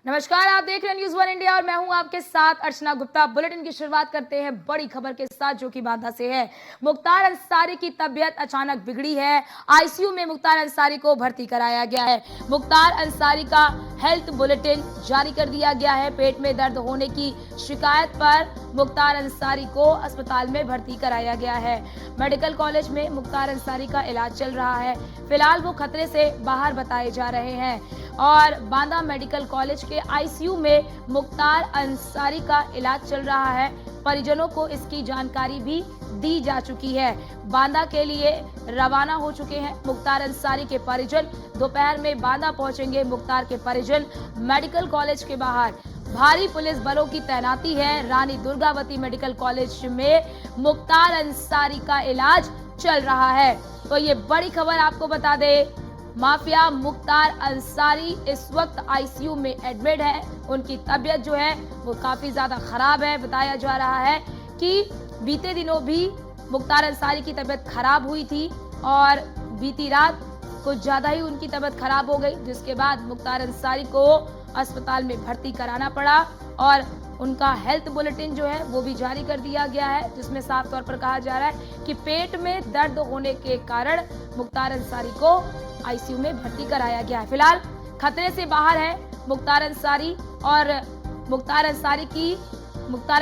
नमस्कार, आप देख रहे हैं न्यूज़ वन इंडिया और मैं हूं आपके साथ अर्चना गुप्ता। बुलेटिन की शुरुआत करते हैं बड़ी खबर के साथ जो कि बांदा से है। मुख्तार अंसारी की तबीयत अचानक बिगड़ी है। आईसीयू में मुख्तार अंसारी को भर्ती कराया गया है। मुख्तार अंसारी का हेल्थ बुलेटिन जारी कर दिया गया है। पेट में दर्द होने की शिकायत पर मुख्तार अंसारी को अस्पताल में भर्ती कराया गया है। मेडिकल कॉलेज में मुख्तार अंसारी का इलाज चल रहा है। फिलहाल वो खतरे से बाहर बताए जा रहे हैं और बांदा मेडिकल कॉलेज के आईसीयू में मुख्तार अंसारी का इलाज चल रहा है। परिजनों को इसकी जानकारी भी दी जा चुकी है। बांदा के लिए रवाना हो चुके हैं मुख्तार अंसारी के परिजन। दोपहर में बांदा पहुंचेंगे मुख्तार के परिजन। मेडिकल कॉलेज के बाहर भारी पुलिस बलों की तैनाती है। रानी दुर्गावती मेडिकल कॉलेज में मुख्तार अंसारी का इलाज चल रहा है। तो ये बड़ी खबर आपको बता दे, माफिया मुख्तार अंसारी इस वक्त आईसीयू में एडमिट है। उनकी तबीयत जो है वो काफी ज्यादा खराब है। बताया जा रहा है कि बीते दिनों भी मुख्तार अंसारी की तबीयत खराब हुई थी और बीती रात कुछ ज्यादा ही उनकी तबीयत खराब हो गई, जिसके बाद मुख्तार अंसारी को अस्पताल में भर्ती कराना पड़ा और उनका हेल्थ बुलेटिन जो है वो भी जारी कर दिया गया है, जिसमें साफ तौर पर कहा जा रहा है कि पेट में दर्द होने के कारण मुख्तार अंसारी को आईसीयू में भर्ती कराया गया है। फिलहाल खतरे से बाहर है मुख्तार अंसारी और मुख्तार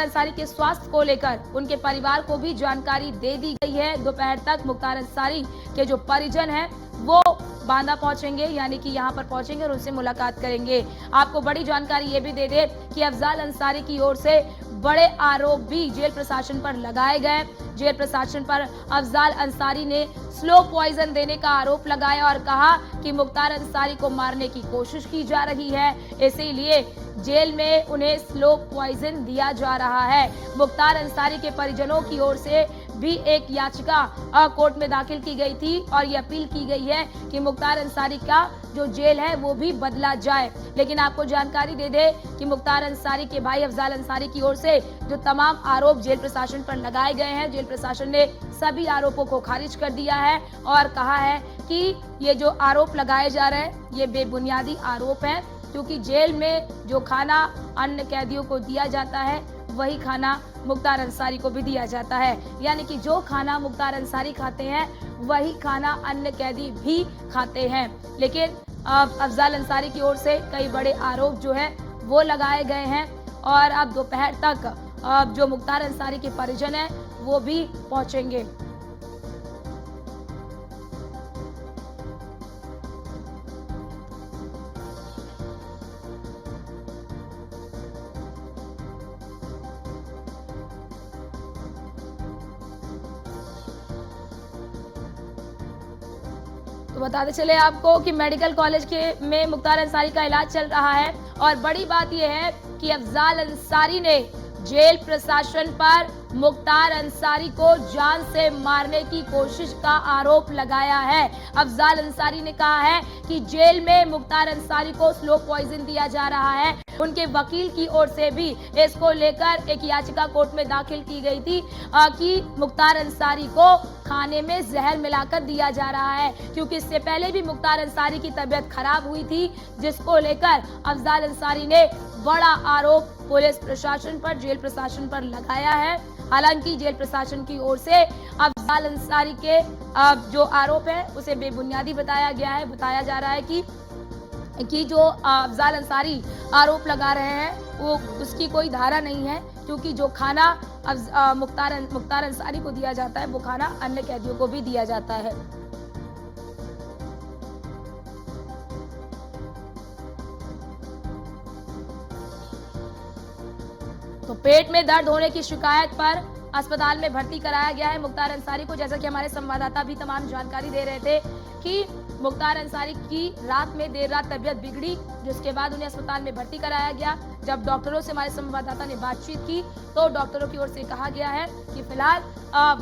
अंसारी के स्वास्थ्य को लेकर उनके परिवार को भी जानकारी दे दी गई है। दोपहर तक मुख्तार अंसारी के जो परिजन हैं वो बांदा पहुंचेंगे, यानी कि यहां पर पहुंचेंगे और उनसे मुलाकात करेंगे। आपको बड़ी जानकारी ये भी दे दे कि अफजाल अंसारी की ओर से बड़े आरोप भी जेल प्रशासन पर लगाए गए। जेल प्रशासन पर अफजाल अंसारी ने स्लो पॉइजन देने का आरोप लगाया और कहा कि मुख्तार अंसारी को मारने की कोशिश की जा रही है, इसीलिए जेल में उन्हें स्लो पॉइजन दिया जा रहा है। मुख्तार अंसारी के परिजनों की ओर से भी एक याचिका कोर्ट में दाखिल की गई थी और ये अपील की गई है कि मुख्तार अंसारी का जो जेल है वो भी बदला जाए। लेकिन आपको जानकारी दे दे कि मुख्तार अंसारी के भाई अफजाल अंसारी की ओर से जो तमाम आरोप जेल प्रशासन पर लगाए गए हैं, जेल प्रशासन ने सभी आरोपों को खारिज कर दिया है और कहा है कि ये जो आरोप लगाए जा रहे हैं ये बेबुनियादी आरोप है, क्योंकि जेल में जो खाना अन्य कैदियों को दिया जाता है वही खाना मुख्तार अंसारी को भी दिया जाता है, यानी कि जो खाना मुख्तार अंसारी खाते हैं वही खाना अन्य कैदी भी खाते हैं। लेकिन अफजाल अंसारी की ओर से कई बड़े आरोप जो है वो लगाए गए हैं और अब दोपहर तक जो मुख्तार अंसारी के परिजन हैं वो भी पहुंचेंगे। तो बताते चले आपको कि मेडिकल कॉलेज में मुख्तार अंसारी का इलाज चल रहा है और बड़ी बात यह है कि अफजाल अंसारी ने जेल प्रशासन पर मुख्तार अंसारी को जान से मारने की कोशिश का आरोप लगाया है। अफजाल अंसारी ने कहा है कि जेल में मुख्तार अंसारी को स्लो पॉइजन दिया जा रहा है। उनके वकील की ओर से भी इसको लेकर एक याचिका कोर्ट में दाखिल की गई थी कि मुख्तार अंसारी को खाने में जहर मिलाकर दिया जा रहा है, क्योंकि इससे पहले भी मुख्तार अंसारी की तबीयत खराब हुई थी, जिसको लेकर अफजाल अंसारी ने बड़ा आरोप पुलिस प्रशासन पर, जेल प्रशासन पर लगाया है। हालांकि जेल प्रशासन की ओर से अफजाल अंसारी के जो आरोप है उसे बेबुनियादी बताया गया है। बताया जा रहा है कि जो अफजाल अंसारी आरोप लगा रहे हैं वो उसकी कोई धारा नहीं है, क्योंकि जो खाना मुख्तार अंसारी को दिया जाता है वो खाना अन्य कैदियों को भी दिया जाता है। तो पेट में दर्द होने की शिकायत पर अस्पताल में भर्ती कराया गया है मुख्तार अंसारी को। जैसा कि हमारे संवाददाता भी तमाम जानकारी दे रहे थे कि मुख्तार अंसारी की रात में देर रात तबीयत बिगड़ी, जिसके बाद उन्हें अस्पताल में भर्ती कराया गया। जब डॉक्टरों से हमारे संवाददाता ने बातचीत की तो डॉक्टरों की ओर से कहा गया है कि फिलहाल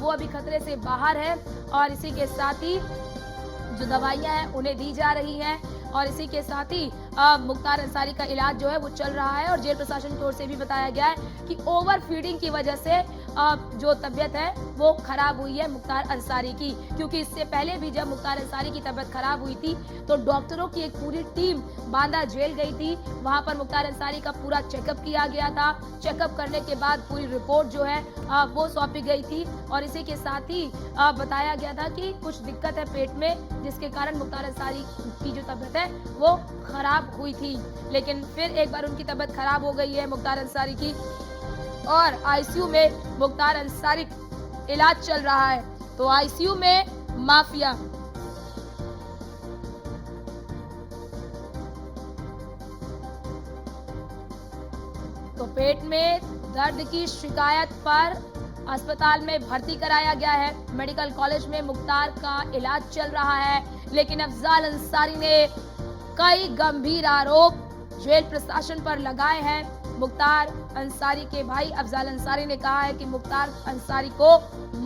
वो अभी खतरे से बाहर है और इसी के साथ ही जो दवाइयां हैं उन्हें दी जा रही हैं और इसी के साथ ही मुख्तार अंसारी का इलाज जो है वो चल रहा है। और जेल प्रशासन की ओर से भी बताया गया है कि ओवर फीडिंग की वजह से जो तबीयत है वो खराब हुई है मुख्तार अंसारी की, क्योंकि इससे पहले भी जब मुख्तार अंसारी की तबीयत खराब हुई थी तो डॉक्टरों की एक पूरी टीम बांदा जेल गई थी। वहां पर मुख्तार अंसारी का पूरा चेकअप किया गया था। चेकअप करने के बाद पूरी रिपोर्ट जो है वो सौंपी गई थी और इसी के साथ ही बताया गया था कि कुछ दिक्कत है पेट में, जिसके कारण मुख्तार अंसारी की जो तबीयत है वो खराब हुई थी। लेकिन फिर एक बार उनकी तबीयत खराब हो गई है मुख्तार अंसारी की और आईसीयू में मुख्तार अंसारी इलाज चल रहा है। तो आईसीयू में माफिया। तो पेट में दर्द की शिकायत पर अस्पताल में भर्ती कराया गया है। मेडिकल कॉलेज में मुख्तार का इलाज चल रहा है, लेकिन अफजाल अंसारी ने कई गंभीर आरोप जेल प्रशासन पर लगाए हैं। मुख्तार अंसारी के भाई अफजाल अंसारी ने कहा है कि मुख्तार अंसारी को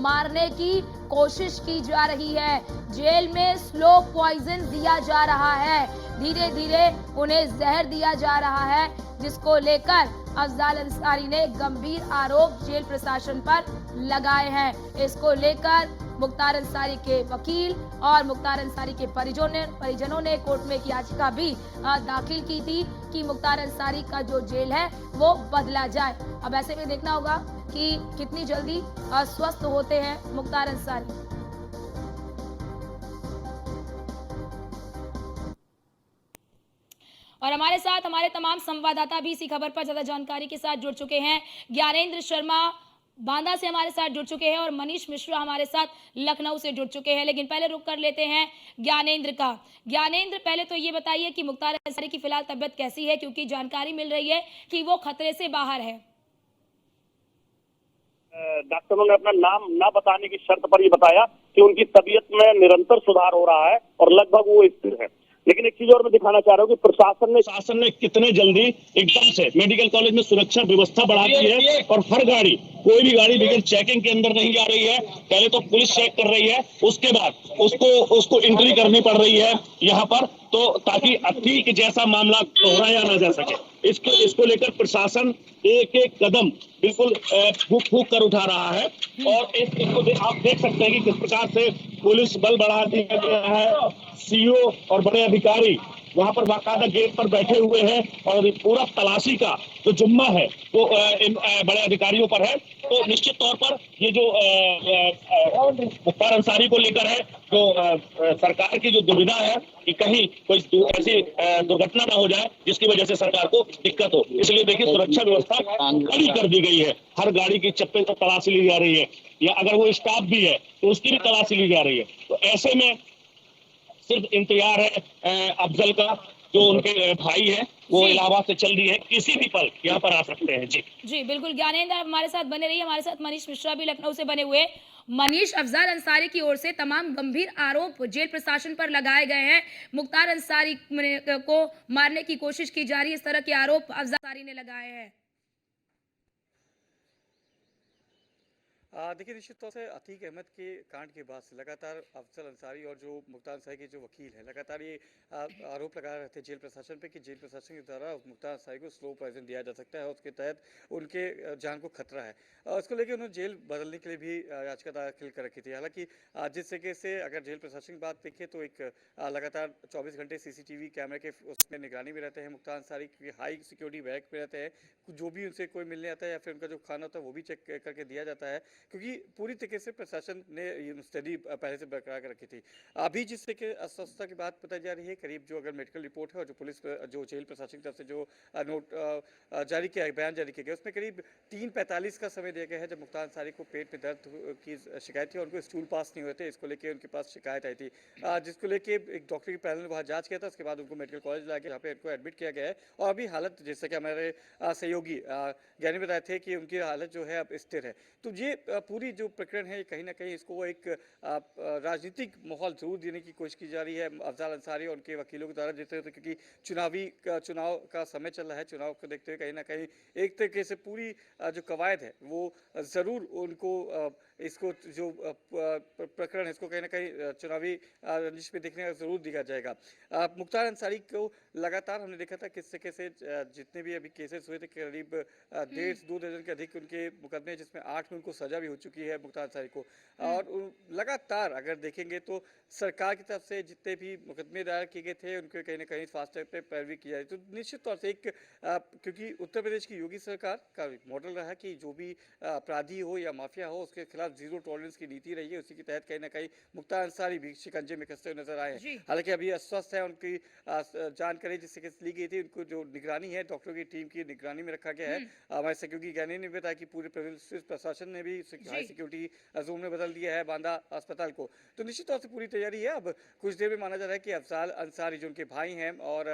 मारने की कोशिश की जा रही है। जेल में स्लो पॉइजन दिया जा रहा है, धीरे धीरे उन्हें जहर दिया जा रहा है, जिसको लेकर अफजाल अंसारी ने गंभीर आरोप जेल प्रशासन पर लगाए हैं। इसको लेकर मुख्तार अंसारी के वकील और मुख्तार अंसारी के परिजनों ने कोर्ट में एक याचिका भी दाखिल की थी कि मुख्तार अंसारी का जो जेल है वो बदला जाए। अब ऐसे में देखना होगा कि कितनी जल्दी स्वस्थ होते हैं मुख्तार अंसारी। और हमारे साथ हमारे तमाम संवाददाता भी इसी खबर पर ज्यादा जानकारी के साथ जुड़ चुके हैं। ज्ञानेंद्र शर्मा बांदा से हमारे साथ जुड़ चुके हैं और मनीष मिश्रा हमारे साथ लखनऊ से जुड़ चुके हैं। लेकिन पहले रुक कर लेते हैं ज्ञानेंद्र का। ज्ञानेंद्र, पहले तो ये बताइए कि मुख्तार अंसारी की फिलहाल तबियत कैसी है, क्योंकि जानकारी मिल रही है कि वो खतरे से बाहर है। डॉक्टरों ने अपना नाम ना बताने की शर्त पर यह बताया कि उनकी तबीयत में निरंतर सुधार हो रहा है और लगभग वो स्थिर है। लेकिन एक चीज और मैं दिखाना चाह रहा हूँ कि प्रशासन ने कितने जल्दी एकदम से मेडिकल कॉलेज में सुरक्षा व्यवस्था बढ़ा दी है और हर गाड़ी, कोई भी गाड़ी बगैर चेकिंग के अंदर नहीं जा रही है। पहले तो पुलिस चेक कर रही है, उसके बाद उसको एंट्री करनी पड़ रही है यहाँ पर, तो ताकि अति के जैसा मामला दोहराया ना जा सके। इसको लेकर प्रशासन एक एक कदम बिल्कुल फूक फूक कर उठा रहा है और इसको आप देख सकते हैं कि किस प्रकार से पुलिस बल बढ़ा दिया गया है। सीओ और बड़े अधिकारी वहां पर बाकायदा गेट पर बैठे हुए हैं और पूरा तलाशी का जो जिम्मा है वो इन बड़े अधिकारियों पर है। तो निश्चित तौर पर ये जो मुख्तार अंसारी को लेकर है, जो सरकार की जो दुविधा है कि कहीं कोई ऐसी दुर्घटना ना हो जाए जिसकी वजह से सरकार को दिक्कत हो, इसलिए देखिए सुरक्षा व्यवस्था कड़ी कर दी गई है। हर गाड़ी की चप्पे पर तलाशी ली जा रही है, या अगर वो स्टाफ भी है तो उसकी भी तलाशी ली जा रही है। तो ऐसे में सिर्फ इंतजार है अफजल का, जो उनके भाई है, वो इलाहाबाद से चल रही है, किसी भी पल यहाँ पर आ सकते हैं। जी बिल्कुल ज्ञानेंद्र, आप हमारे साथ बने रहिए। हमारे साथ मनीष मिश्रा भी लखनऊ से बने हुए। मनीष, अफजाल अंसारी की ओर से तमाम गंभीर आरोप जेल प्रशासन पर लगाए गए हैं। मुख्तार अंसारी को मारने की कोशिश की जा रही है, इस तरह के आरोप अफजाल अंसारी ने लगाए हैं। देखिए, निश्चित तौर से अतीक अहमद के कांड के बाद से लगातार अफजल अंसारी और जो मुख्तार अंसारी के जो वकील हैं लगातार ये आरोप लगा रहे थे जेल प्रशासन पे कि जेल प्रशासन के द्वारा मुख्तार अंसारी को स्लो पॉइजन दिया जा सकता है और उसके तहत उनके जान को खतरा है। इसको लेकर उन्होंने जेल बदलने के लिए भी याचिका दाखिल कर रखी थी। हालांकि जिस तरीके से अगर जेल प्रशासन की बात देखें तो एक लगातार 24 घंटे सीसीटीवी कैमरे के उसमें निगरानी में रहते हैं। मुख्तार अंसारी की हाई सिक्योरिटी बैग पे रहते हैं, जो भी उनसे कोई मिलने आता है या फिर उनका जो खाना होता है वो भी चेक करके दिया जाता है, क्योंकि पूरी तरीके से प्रशासन ने ये मुस्तैदी पहले से बरकरार कर रखी थी। अभी जिस तरीके अस्वस्थता की बात बताई जा रही है, करीब जो अगर मेडिकल रिपोर्ट है और जो पुलिस जो जेल प्रशासन की तरफ से जो नोट जारी किया है, बयान जारी किया गया, उसमें करीब 3:45 का समय दिया गया है जब मुख्तार अंसारी को पेट में दर्द की शिकायत थी और उनको स्टूल पास नहीं हुए थे। इसको लेकर उनके पास शिकायत आई थी, जिसको लेकर एक डॉक्टर के पैनल ने वहाँ जांच किया था। उसके बाद उनको मेडिकल कॉलेज लाया गया, जहाँ पे इनको एडमिट किया गया है और अभी हालत, जैसे कि हमारे सहयोगी ज्ञानी बताए थे कि उनकी हालत जो है अब स्थिर है। तो ये पूरी जो प्रकरण है कहीं ना कहीं इसको एक राजनीतिक माहौल जरूर देने की कोशिश की जा रही है अफजाल अंसारी और उनके वकीलों के द्वारा, जिस तरह, क्योंकि चुनाव का समय चल रहा है। चुनाव को देखते हुए कहीं ना कहीं एक तरीके से पूरी जो कवायद है वो जरूर उनको इसको जो प्रकरण है इसको कहीं ना कहीं चुनावी रंजिश में देखने का जरूर दिया जाएगा। मुख्तार अंसारी को लगातार हमने देखा था किस तरीके से जितने भी अभी केसेस हुए थे करीब 1.5 से 2 दर्जन के अधिक उनके मुकदमे, जिसमें 8 में उनको सजा भी हो चुकी है मुख्तार अंसारी को। और लगातार अगर देखेंगे तो सरकार की तरफ से जितने भी मुकदमे दायर किए गए थे उनके कहीं ना कहीं फास्ट ट्रैक पे पैरवी की जाए, तो निश्चित तौर से एक क्योंकि उत्तर प्रदेश की योगी सरकार का मॉडल रहा कि जो भी अपराधी हो या माफिया हो उसके खिलाफ जीरो टॉलरेंस की नीति रही है, उसी के तहत कहीं ना कहीं मुख्तार अंसारी भी शिकंजे में कसते हुए नजर आए हैं। हालांकि अभी अस्वस्थ है, उनकी जानकारी जिससे कि ली गई थी, उनको जो निगरानी है डॉक्टरों की टीम की निगरानी में रखा गया है। हमारे सिक्योरिटी ज्ञानी ने बताया कि पूरे पुलिस प्रशासन ने भी हाई सिक्योरिटी जोन में बदल दिया है बांदा अस्पताल को। तो निश्चित तौर से पूरी तैयारी है। अब कुछ देर में माना जा रहा है कि अफजाल अंसारी जो उनके भाई हैं और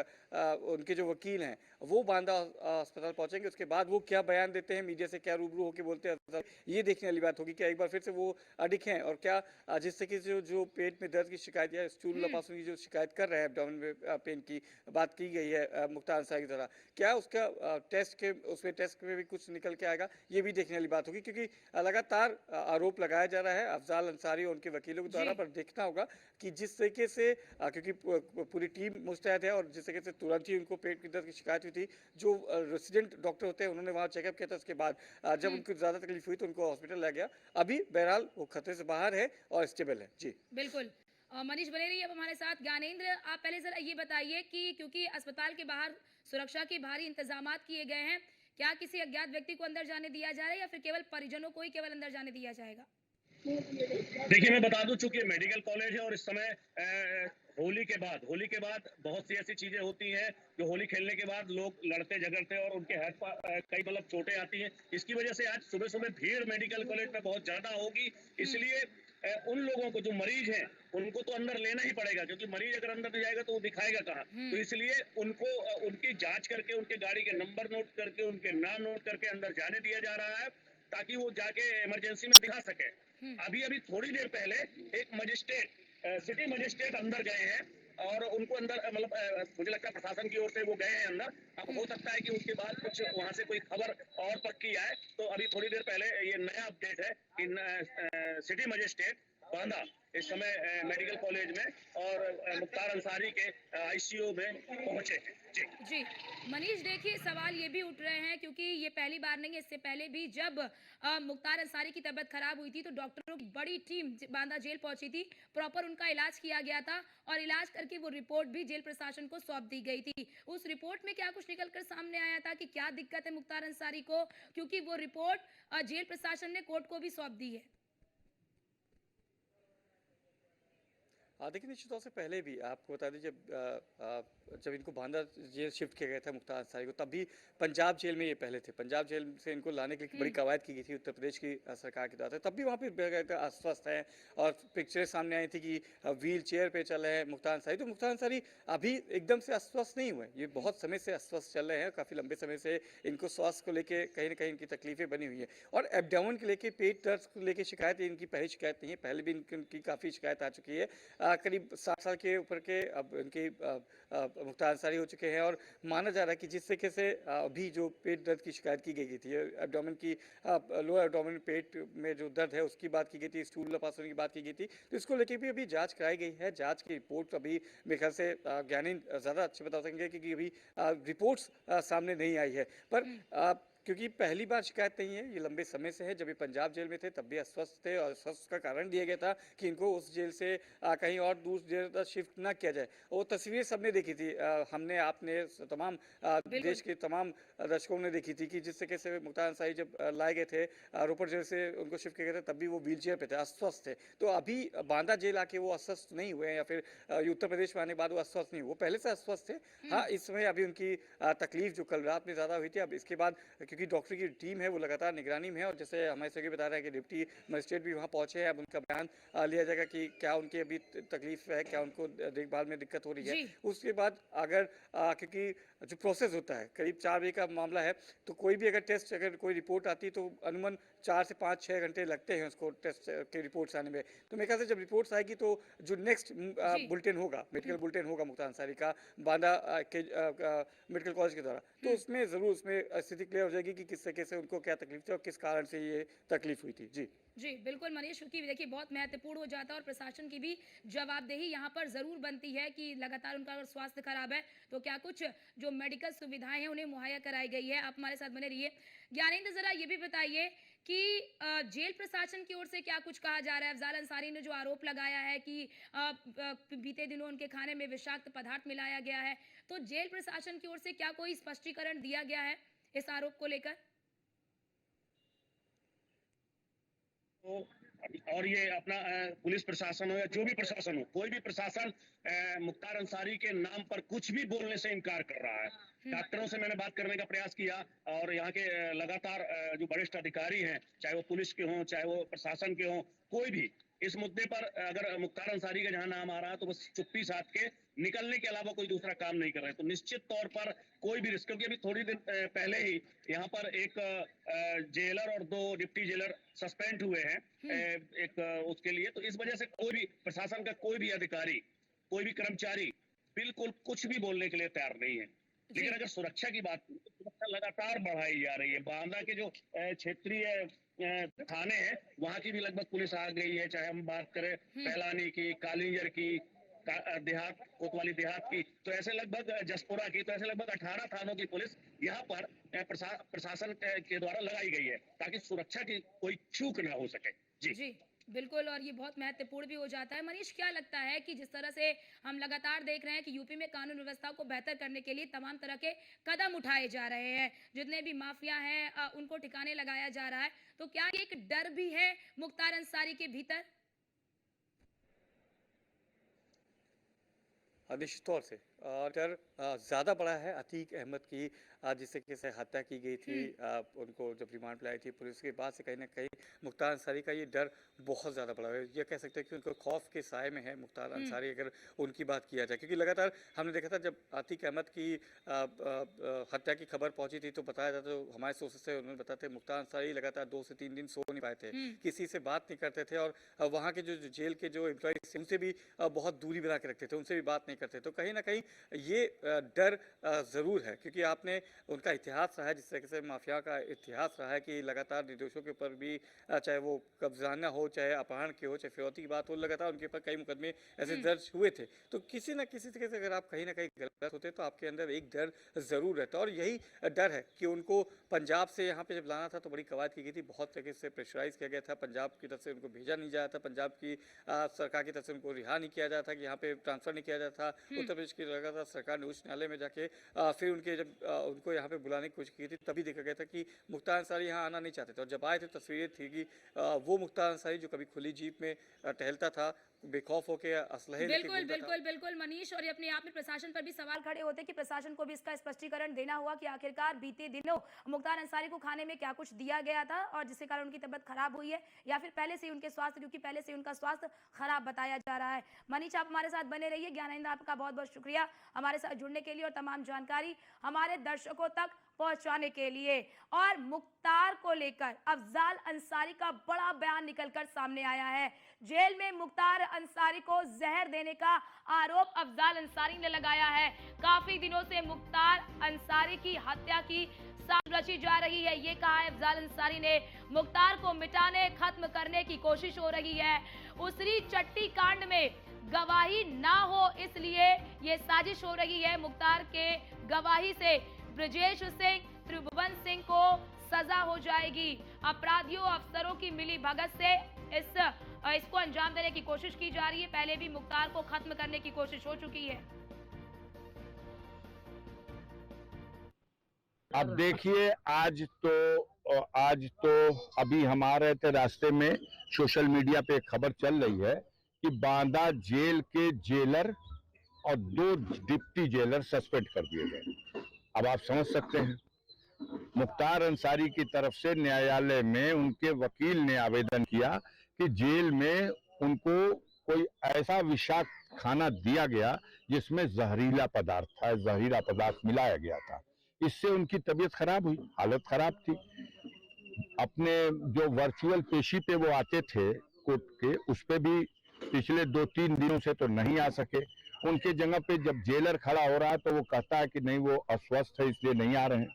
उनके जो वकील हैं वो बांदा अस्पताल पहुंचेंगे। उसके बाद वो क्या बयान देते हैं, मीडिया से क्या रूबरू होकर बोलते हैं, ये देखने वाली बात होगी। क्या एक बार फिर से वो अडिग हैं और क्या जिससे कि जो पेट में दर्द की शिकायत या स्टूल लपासने की जो शिकायत कर रहे हैं एब्डोमेन में पेन की बात की गई है मुख्तार अंसारी की तरह, क्या उसका टेस्ट में भी कुछ निकल के आएगा, ये भी देखने वाली बात होगी। क्योंकि लगातार आरोप लगाया जा रहा है अफजाल अंसारी और उनके वकीलों के द्वारा, पर देखना होगा कि जिस तरीके से क्योंकि पूरी टीम मुस्तैद है और जिस तरीके से तुरंत ही उनको पेट की दर्द की शिकायत हुई थी, जो रेसिडेंट डॉक्टर होते हैं उन्होंने वहाँ चेकअप किया था, उसके बाद जब उनको ज्यादा तकलीफ हुई तो उनको हॉस्पिटल लाया गया। अभी बहरहाल वो खतरे से बाहर है और स्टेबल है। जी बिल्कुल। मनीष बने रहिए अब हमारे साथ। ज्ञानेंद्र, आप पहले जरा ये बताइए कि क्योंकि अस्पताल के बाहर सुरक्षा के भारी इंतजामात किए गए हैं, क्या किसी अज्ञात व्यक्ति को अंदर जाने दिया जा रहा है या फिर केवल परिजनों को ही केवल अंदर जाने दिया जाएगा? देखिए, मैं बता दूं, चूंकि मेडिकल कॉलेज है और इस समय होली के बाद बहुत सी ऐसी चीजें होती हैं जो होली खेलने के बाद लोग लड़ते झगड़ते और उनके हाथ कई मतलब चोटें आती हैं। इसकी वजह से आज सुबह सुबह भीड़ मेडिकल कॉलेज में बहुत ज्यादा होगी। इसलिए उन लोगों को जो मरीज हैं उनको तो अंदर लेना ही पड़ेगा, क्योंकि मरीज अगर अंदर नहीं जाएगा तो वो दिखाएगा कहाँ। तो इसलिए उनको उनकी जांच करके, उनके गाड़ी के नंबर नोट करके, उनके नाम नोट करके अंदर जाने दिया जा रहा है, ताकि वो जाके इमरजेंसी में दिखा सके। अभी थोड़ी देर पहले एक मजिस्ट्रेट, सिटी मजिस्ट्रेट अंदर गए हैं और उनको अंदर मतलब मुझे लगता है प्रशासन की ओर से वो गए हैं अंदर। अब हो सकता है कि उसके बाद कुछ वहां से कोई खबर और पक्की आए। तो अभी थोड़ी देर पहले ये नया अपडेट है कि सिटी मजिस्ट्रेट बांदा इस समय मेडिकल कॉलेज में और मुख्तार अंसारी के आईसीयू में पहुंचे हैं। जी मनीष, देखिए सवाल ये भी उठ रहे हैं क्योंकि ये पहली बार नहीं है, इससे पहले भी जब मुख्तार अंसारी की तबीयत खराब हुई थी तो डॉक्टरों की बड़ी टीम बांदा जेल पहुंची थी, प्रॉपर उनका इलाज किया गया था और इलाज करके वो रिपोर्ट भी जेल प्रशासन को सौंप दी गई थी। उस रिपोर्ट में क्या कुछ निकलकर सामने आया था कि क्या दिक्कत है मुख्तार अंसारी को, क्योंकि वो रिपोर्ट जेल प्रशासन ने कोर्ट को भी सौंप दी है? देखिए निश्चित तौर से पहले भी आपको बता दें जब इनको बांदा जेल शिफ्ट किया गया था मुख्तार अंसारी को, तब भी पंजाब जेल में ये पहले थे। पंजाब जेल से इनको लाने के लिए बड़ी कवायद की गई थी उत्तर प्रदेश की सरकार की तरफ से। तब भी वहाँ पे अस्वस्थ है और पिक्चरें सामने आई थी कि व्हील चेयर पे चल रहे हैं मुख्तार अंसारी। तो मुख्तार अंसारी अभी एकदम से अस्वस्थ नहीं हुए, ये बहुत समय से अस्वस्थ चल रहे हैं, काफ़ी लंबे समय से इनको स्वास्थ्य को लेकर कहीं ना कहीं इनकी तकलीफें बनी हुई है। और एब्डोमेन को लेकर, पेट दर्द को लेकर शिकायत इनकी पहली शिकायत नहीं है, पहले भी इनकी काफ़ी शिकायत आ चुकी है। करीब 60 साल के ऊपर के अब इनकी मुख्तार अंसारी हो चुके हैं और माना जा रहा है कि जिस तरीके से अभी जो पेट दर्द की शिकायत की गई थी, एब्डोमेन की लोअर एब्डोमेन पेट में जो दर्द है उसकी बात की गई थी, स्टूल लपासने की बात की गई थी, तो इसको लेकर भी अभी जांच कराई गई है। जांच की रिपोर्ट अभी मेरे ख्याल से ज्ञानी ज़्यादा अच्छे बता सकेंगे क्योंकि अभी रिपोर्ट्स सामने नहीं आई है। पर क्योंकि पहली बार शिकायत नहीं है, ये लंबे समय से है। जब ये पंजाब जेल में थे तब भी अस्वस्थ थे और अस्वस्थ का कारण दिया गया था कि इनको उस जेल से कहीं और दूसरी जेल तक शिफ्ट ना किया जाए। वो तस्वीरें सबने देखी थी, हमने आपने तमाम देश के तमाम दर्शकों ने देखी थी कि जिस तरीके से मुख्तार अंसारी जब लाए गए थे रोपड़ जेल से उनको शिफ्ट किया गया था, तब भी वो व्हील चेयर पे थे, अस्वस्थ थे। तो अभी बांदा जेल आके वो अस्वस्थ नहीं हुए या फिर उत्तर प्रदेश में आने के बाद वो अस्वस्थ नहीं हुए, वो पहले से अस्वस्थ थे। हाँ, इस समय अभी उनकी तकलीफ जो कल रात में ज़्यादा हुई थी, अब इसके बाद क्योंकि डॉक्टर की टीम है वो लगातार निगरानी में है और जैसे हमारे सभी बता रहे हैं कि डिप्टी मजिस्ट्रेट भी वहाँ पहुंचे हैं। अब उनका बयान लिया जाएगा कि क्या उनकी अभी तकलीफ है, क्या उनको देखभाल में दिक्कत हो रही है। उसके बाद अगर क्योंकि जो प्रोसेस होता है करीब 4 बजे का मामला है, तो कोई भी अगर टेस्ट, अगर कोई रिपोर्ट आती है तो अनुमान 4 से 5-6 घंटे लगते हैं उसको टेस्ट के रिपोर्ट्स आने में। तो मेरे ख्याल से जब रिपोर्ट्स आएगी तो जो नेक्स्ट बुलेटिन होगा, मेडिकल बुलेटिन होगा मुख्तार अंसारी का बांदा के मेडिकल कॉलेज के द्वारा, तो उसमें ज़रूर उसमें स्थिति क्लियर हो जाएगी बताएंगे कि किस तरीके से उनको क्या तकलीफ थी और किस कारण से ये तकलीफ हुई थी। जी जी बिल्कुल मनीष, क्योंकि देखिए बहुत महत्वपूर्ण हो जाता है और प्रशासन की भी जवाबदेही यहाँ पर जरूर बनती है कि लगातार उनका अगर स्वास्थ्य खराब है तो क्या कुछ जो मेडिकल सुविधाएं हैं उन्हें मुहैया कराई गई है। आप हमारे साथ बने रहिए। ज्ञानेंद्र, जरा ये भी बताइए कि जेल प्रशासन की ओर से क्या कुछ कहा जा रहा है। अफजाल अंसारी ने जो आरोप लगाया है कि बीते दिनों उनके खाने में विषाक्त पदार्थ मिलाया गया है, तो जेल प्रशासन की ओर से क्या कोई स्पष्टीकरण दिया गया है इस आरोप को लेकर? और ये अपना पुलिस प्रशासन हो या जो भी प्रशासन हो, कोई भी प्रशासन मुख्तार अंसारी के नाम पर कुछ भी बोलने से इनकार कर रहा है। डॉक्टरों से मैंने बात करने का प्रयास किया और यहाँ के लगातार जो वरिष्ठ अधिकारी हैं, चाहे वो पुलिस के हों चाहे वो प्रशासन के हों, कोई भी इस मुद्दे पर अगर मुख्तार अंसारी का जहां नाम आ रहा है तो बस चुप्पी साध के निकलने के अलावा कोई दूसरा काम नहीं कर रहे हैं। तो निश्चित तौर पर कोई भी रिस्क, क्योंकि अभी थोड़ी दिन पहले ही यहाँ पर एक जेलर और 2 डिप्टी जेलर सस्पेंड हुए हैं एक उसके लिए। तो इस वजह से कोई भी प्रशासन का कोई भी अधिकारी, कोई भी कर्मचारी बिल्कुल कुछ भी बोलने के लिए तैयार नहीं है। लेकिन अगर सुरक्षा की बात, सुरक्षा लगातार बढ़ाई जा रही है। बांदा के जो क्षेत्रीय थाने हैं वहां की भी लगभग पुलिस आ गई है, चाहे हम बात करें पैलानी की, कालिंजर की, देहात, कोतवाली देहात की, तो ऐसे लगभग जसपुरा की, तो ऐसे लगभग 18 थानों की पुलिस यहाँ पर प्रशासन के द्वारा लगाई गई है ताकि सुरक्षा की कोई चूक ना हो सके। जी बिल्कुल, और ये बहुत महत्वपूर्ण भी हो जाता है। मनीष, क्या लगता है कि जिस तरह से हम लगातार देख रहे हैं कि यूपी में कानून व्यवस्था को बेहतर करने के लिए तमाम तरह के कदम उठाए जा रहे हैं, जितने भी माफिया हैं उनको ठिकाने लगाया जा रहा है, तो क्या एक डर भी है मुख्तार अंसारी के भीतर? निश्चित तौर से डर ज़्यादा बड़ा है अतीक अहमद की, जिस तरीके से हत्या की गई थी, उनको जब रिमांड पे लाई थी पुलिस के बाद से कहीं ना कहीं मुख्तार अंसारी का ये डर बहुत ज़्यादा बड़ा है। ये कह सकते हैं कि उनको खौफ के साए में है मुख्तार अंसारी, अगर उनकी बात किया जाए। क्योंकि लगातार हमने देखा था जब अतीक अहमद की हत्या की खबर पहुंची थी तो बताया जाता, तो हमारे सोर्सेस से उन्होंने बताते मुख्तार अंसारी लगातार 2 से 3 दिन सो नहीं पाए थे, किसी से बात नहीं करते थे और वहाँ के जो जेल के जो एम्प्लॉइज थे उनसे भी बहुत दूरी बना के रखते थे, उनसे भी बात नहीं करते। तो कहीं ना कहीं ये डर ज़रूर है, क्योंकि आपने उनका इतिहास रहा है, जिस तरीके से माफिया का इतिहास रहा है कि लगातार निर्दोषों के ऊपर भी, चाहे वो कब्जाना हो, चाहे अपहरण के हो, चाहे फिरौती की बात हो, लगातार उनके ऊपर कई मुकदमे ऐसे दर्ज हुए थे। तो किसी न किसी तरीके से अगर आप कहीं ना कहीं गलत होते तो आपके अंदर एक डर ज़रूर रहता है, और यही डर है कि उनको पंजाब से यहाँ पे जब लाना था तो बड़ी कवायद की गई थी, बहुत तरीके से प्रेशराइज किया गया था, पंजाब की तरफ से उनको भेजा नहीं जाया था, पंजाब की सरकार की तरफ से उनको रिहा नहीं किया जाता था, कि यहाँ पे ट्रांसफर नहीं किया जाता था। उत्तर प्रदेश की लगातार सरकार ने उच्च न्यायालय में जाके फिर उनके जब उनको यहाँ पे बुलाने की कोशिश की थी तभी देखा गया था कि मुख्तार अंसारी यहाँ आना नहीं चाहते थे। और जब आए थे तस्वीरें थी कि वो मुख्तार अंसारी जो कभी खुली जीप में टहलता था, बेखौफ होकर असलहे लेके बिल्कुल घूमता था। बिल्कुल बिल्कुल मनीष, और ये अपने आप में प्रशासन पर भी सवाल खड़े होते कि प्रशासन को भी इसका स्पष्टीकरण देना हुआ कि आखिरकार बीते दिनों मुख्तार अंसारी को खाने में क्या कुछ दिया गया था और जिसके कारण उनकी तबीयत खराब हुई है, या फिर पहले से ही उनके स्वास्थ्य, क्योंकि पहले से उनका स्वास्थ्य खराब बताया जा रहा है। मनीष, आप हमारे साथ बने रहिए। ज्ञानेंद्र, आपका बहुत बहुत शुक्रिया हमारे साथ जुड़ने के लिए और तमाम जानकारी हमारे दर्शकों तक पहुंचाने के लिए। और मुख्तार को लेकर अफजाल अंसारी का बड़ा बयान निकलकर सामने आया है। जेल में मुख्तार अंसारी को जहर देने का आरोप अफजाल अंसारी ने लगाया है। काफी दिनों से मुख्तार अंसारी की हत्या की साजिश रची जा रही है, ये कहा है अफजाल अंसारी ने। मुख्तार को मिटाने, खत्म करने की कोशिश हो रही है। उसरी चट्टी कांड में गवाही ना हो इसलिए ये साजिश हो रही है। मुख्तार के गवाही से ब्रजेश सिंह, त्रिभुवन सिंह को सजा हो जाएगी। अपराधियों, अफसरों की मिली भगत से इसको अंजाम देने की कोशिश की जा रही है। पहले भी मुख्तार को खत्म करने की कोशिश हो चुकी है। अब देखिए, आज तो अभी हमारे रास्ते में सोशल मीडिया पे खबर चल रही है कि बांदा जेल के जेलर और 2 डिप्टी जेलर सस्पेंड कर दिए गए। अब आप समझ सकते हैं, मुख्तार अंसारी की तरफ से न्यायालय में उनके वकील ने आवेदन किया कि जेल में उनको कोई ऐसा विषाक्त खाना दिया गया जिसमें जहरीला पदार्थ मिलाया गया था। इससे उनकी तबीयत खराब हुई, हालत खराब थी। अपने जो वर्चुअल पेशी पे वो आते थे कोर्ट के, उस पे भी पिछले 2-3 दिनों से तो नहीं आ सके। उनके जगह पे जब जेलर खड़ा हो रहा है तो वो कहता है कि नहीं, वो अस्वस्थ है इसलिए नहीं आ रहे हैं।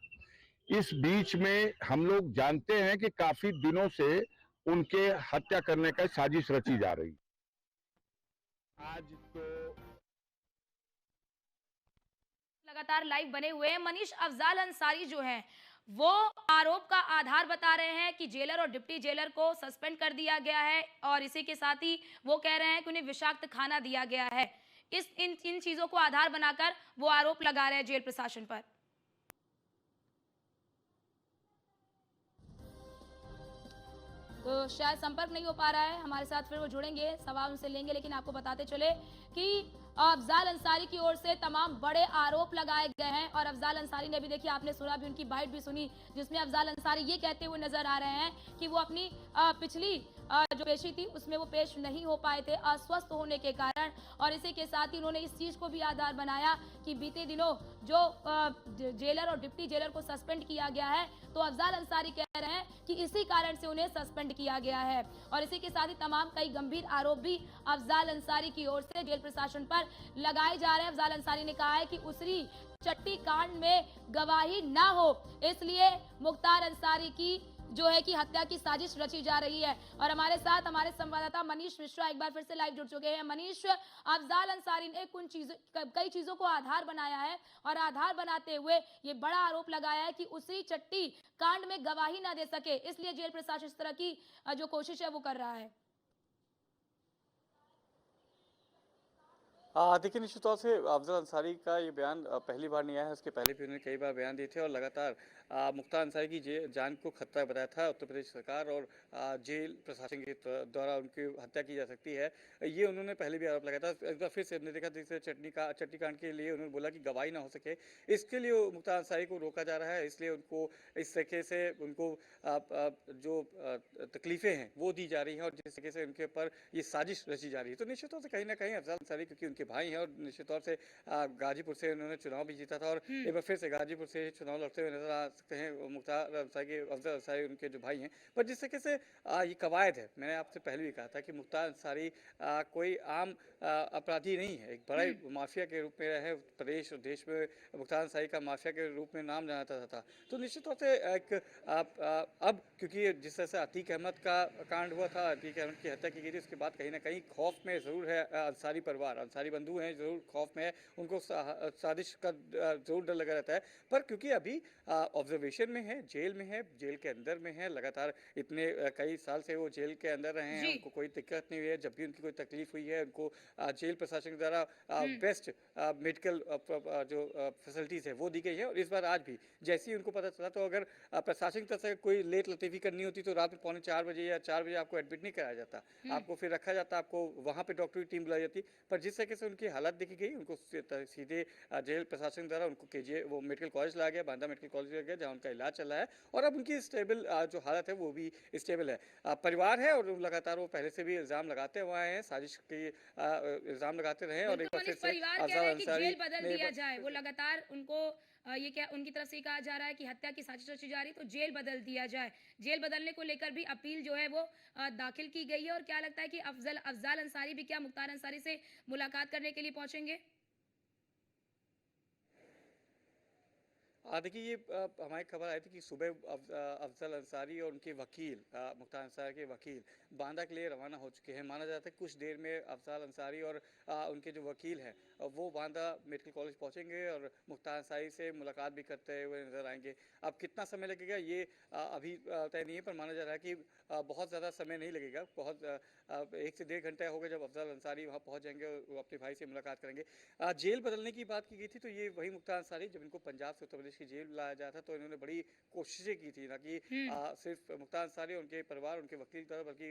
इस बीच में हम लोग जानते हैं कि काफी दिनों से उनके हत्या करने का साजिश रची जा रही। आज तो लगातार लाइव बने हुए हैं। मनीष, अफजाल अंसारी जो हैं वो आरोप का आधार बता रहे हैं कि जेलर और डिप्टी जेलर को सस्पेंड कर दिया गया है और इसी के साथ ही वो कह रहे हैं कि उन्हें विषाक्त खाना दिया गया है। इन चीजों को आधार बनाकर वो आरोप लगा रहे हैं जेल प्रशासन पर। तो शायद संपर्क नहीं हो पा रहा है हमारे साथ, फिर वो जुड़ेंगे, सवाल उनसे लेंगे। लेकिन आपको बताते चले कि अफजाल अंसारी की ओर से तमाम बड़े आरोप लगाए गए हैं और अफजाल अंसारी ने भी, देखिए आपने सुना भी, उनकी बाइट भी सुनी, जिसमें अफजाल अंसारी ये कहते हुए नजर आ रहे हैं कि वो अपनी पिछली जो पेशी थी उसमें वो पेश नहीं हो पाए थे अस्वस्थ होने के कारण। और इसी के साथ ही उन्होंने इस चीज को भी आधार बनाया कि बीते दिनों जो जेलर और डिप्टी जेलर को सस्पेंड किया गया है, तो अफजाल अंसारी कह रहे हैं कि इसी कारण से उन्हें सस्पेंड किया गया है। और इसी के साथ ही तमाम कई गंभीर आरोप भी अफजाल अंसारी की ओर से जेल प्रशासन पर लगाए जा रहे हैं। अफजाल अंसारी ने कहा है कि उसरी चट्टी कांड में गवाही ना हो, इसलिए मुख्तार अंसारी की जो है कि हत्या की साजिश रची जा रही है। और हमारे साथ हमारे संवाददाता मनीष मिश्रा एक बार फिर से लाइव जुड़ चुके हैं। मनीष, अफजाल अंसारी ने कई चीजों को आधार बनाया है और आधार बनाते हुए ये बड़ा आरोप लगाया है कि उसी चट्टी कांड में गवाही ना दे सके, इसलिए जेल प्रशासन इस तरह की जो कोशिश है वो कर रहा है। देखिए, निश्चित तौर से अफजल अंसारी का ये बयान पहली बार नहीं आया है। उसके पहले भी उन्होंने कई बार बयान दिए थे और लगातार मुख्तार अंसारी की जान को खतरा बताया था उत्तर प्रदेश सरकार और जेल प्रशासन के द्वारा उनकी हत्या की जा सकती है, ये उन्होंने पहले भी आरोप लगाया था। एक बार फिर से हमने देखा जैसे चट्टी कांड के लिए उन्होंने बोला कि गवाही ना हो सके, इसके लिए मुख्तार अंसारी को रोका जा रहा है, इसलिए उनको इस तरीके से उनको जो तकलीफें हैं वो दी जा रही हैं और जिस तरीके से उनके ऊपर ये साजिश रची जा रही है। तो निश्चित तौर से कहीं ना कहीं अफजल अंसारी, क्योंकि उनके भाई हैं और निश्चित तौर से गाजीपुर से उन्होंने चुनाव भी जीता था और एक बार फिर से गाजीपुर से चुनाव लड़ते हुए नजर आ सकते हैं मुख्तार अंसारी, अफजल अंसारी उनके जो भाई हैं। पर जिस तरीके से ये कवायद है, मैंने आपसे पहले भी कहा था कि मुख्तार अंसारी कोई आम अपराधी नहीं है, एक बड़ा माफिया के रूप में रहे प्रदेश और देश में। मुख्तार अंसारी का माफिया के रूप में नाम जाना जाता था। तो निश्चित तौर से एक अब क्योंकि जिस तरह से अतीक अहमद का कांड हुआ था, अतीक अहमद की हत्या की गई थी, उसके बाद कहीं ना कहीं खौफ में जरूर है अंसारी परिवार, अंसारी बंधु हैं, जरूर खौफ में है, उनको साजिश का जरूर डर लगा रहता है। पर क्योंकि अभी ऑब्जर्वेशन में है, जेल में है, जेल के अंदर में है, लगातार इतने कई साल से वो जेल के अंदर रहे हैं, उनको कोई दिक्कत नहीं हुई है। जब भी उनकी कोई तकलीफ हुई है, उनको जेल प्रशासन द्वारा बेस्ट मेडिकल जो फैसिलिटीज है वो दी गई है। और इस बार आज भी जैसे ही उनको पता चला, तो अगर प्रशासन की तरफ से कोई लेट लतीफ़ी करनी होती तो रात में 3:45 बजे या 4 बजे आपको एडमिट नहीं कराया जाता, आपको फिर रखा जाता, आपको वहाँ पे डॉक्टर की टीम बुलाई जाती। पर जिस तरीके से उनकी हालत देखी गई, उनको सीधे जेल प्रशासन द्वारा उनको केजे वो मेडिकल कॉलेज लाया गया, बांदा मेडिकल कॉलेज लाया गया, जहाँ उनका इलाज चल रहा है और अब उनकी स्टेबल जो हालत है वो भी स्टेबल है। परिवार है और लगातार वो पहले से भी इल्ज़ाम लगाते हुए आए हैं, साजिश के इल्ज़ाम लगाते रहे और एक बार फिर से अफजल अंसारी जेल बदल दिया जाए, वो लगातार उनको ये क्या उनकी तरफ से कहा जा रहा है कि हत्या की साजिश रची जा रही, तो जेल बदल दिया जाए। जेल बदलने को लेकर भी अपील जो है वो दाखिल की गई है। और क्या लगता है कि अफजाल अंसारी भी क्या मुख्तार अंसारी से मुलाकात करने के लिए पहुंचेंगे? देखिए, ये हमारी खबर आई थी कि सुबह अफजल अंसारी और उनके वकील, मुख्तार अंसारी के वकील बांदा के लिए रवाना हो चुके हैं। माना जाता है कुछ देर में अफजल अंसारी और उनके जो वकील हैं वो बांदा मेडिकल कॉलेज पहुंचेंगे और मुख्तार अंसारी से मुलाकात भी करते हुए नजर आएंगे। अब कितना समय लगेगा ये अभी तय नहीं है, पर माना जा रहा है कि बहुत ज़्यादा समय नहीं लगेगा, बहुत 1 से 1.5 घंटा होगा जब अफजल अंसारी वहाँ पहुँच जाएंगे और अपने भाई से मुलाकात करेंगे। जेल बदलने की बात की गई थी, तो ये वही मुख्तार अंसारी, जब इनको पंजाब से उत्तर प्रदेश की जेल लाया जाता था तो इन्होंने बड़ी कोशिशें की थी, ना कि सिर्फ मुख्तार अंसारी और उनके परिवार, उनके वकील की तरह, बल्कि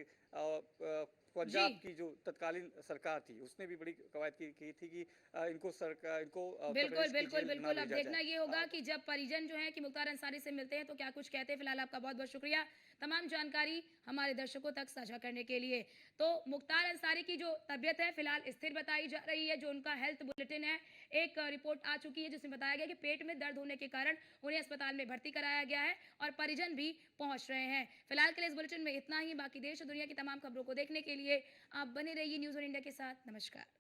पंजाब की जो तत्कालीन सरकार थी उसने भी बड़ी कवायद की थी कि इनको सरकार, इनको बिल्कुल अब देखना ये होगा कि जब परिजन जो है कि मुख्तार अंसारी से मिलते हैं तो क्या कुछ कहते हैं। फिलहाल आपका बहुत बहुत शुक्रिया तमाम जानकारी हमारे दर्शकों तक साझा करने के लिए। तो मुख्तार अंसारी की जो तबियत है फिलहाल स्थिर बताई जा रही है। जो उनका हेल्थ बुलेटिन है, एक रिपोर्ट आ चुकी है जिसमें बताया गया कि पेट में दर्द होने के कारण उन्हें अस्पताल में भर्ती कराया गया है और परिजन भी पहुंच रहे हैं। फिलहाल के लिए इस बुलेटिन में इतना ही। बाकी देश और दुनिया की तमाम खबरों को देखने के लिए आप बने रहिए न्यूज़ ऑन इंडिया के साथ। नमस्कार।